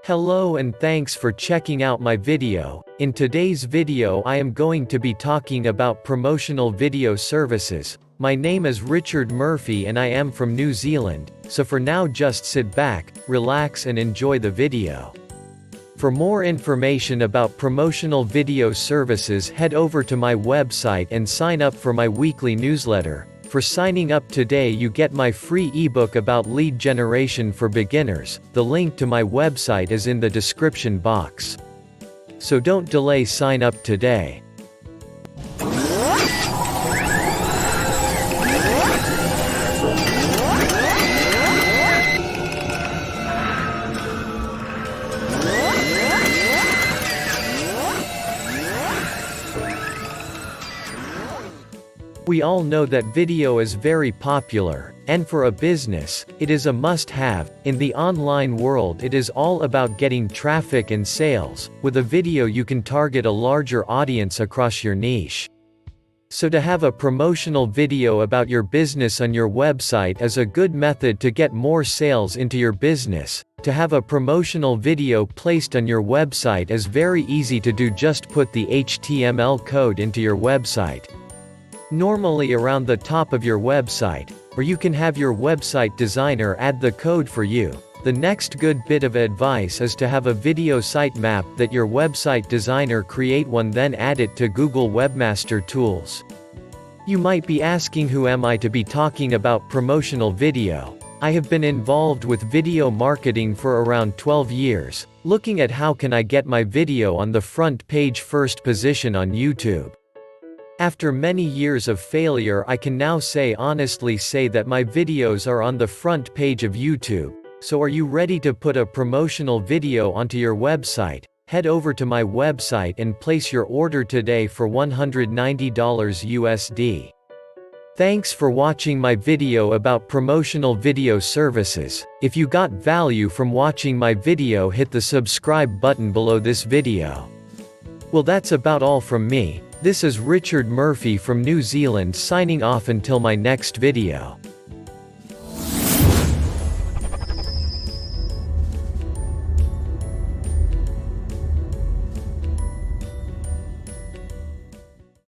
Hello and thanks for checking out my video. In today's video I am going to be talking about promotional video services. My name is Richard Murphy and I am from New Zealand, so for now just sit back, relax and enjoy the video. For more information about promotional video services, head over to my website and sign up for my weekly newsletter. For signing up today you get my free ebook about lead generation for beginners. The link to my website is in the description box. So don't delay, sign up today. We all know that video is very popular, and for a business, it is a must-have. In the online world it is all about getting traffic and sales. With a video you can target a larger audience across your niche. So to have a promotional video about your business on your website is a good method to get more sales into your business. To have a promotional video placed on your website is very easy to do. Just put the HTML code into your website. Normally around the top of your website, or you can have your website designer add the code for you. The next good bit of advice is to have a video sitemap that your website designer create one, then add it to Google Webmaster Tools. You might be asking, who am I to be talking about promotional video? I have been involved with video marketing for around 12 years, looking at how can I get my video on the front page, first position on YouTube. After many years of failure, I can now honestly say that my videos are on the front page of YouTube. So are you ready to put a promotional video onto your website? Head over to my website and place your order today for $190 USD. Thanks for watching my video about promotional video services. If you got value from watching my video, hit the subscribe button below this video. Well, that's about all from me. This is Richard Murphy from New Zealand signing off until my next video.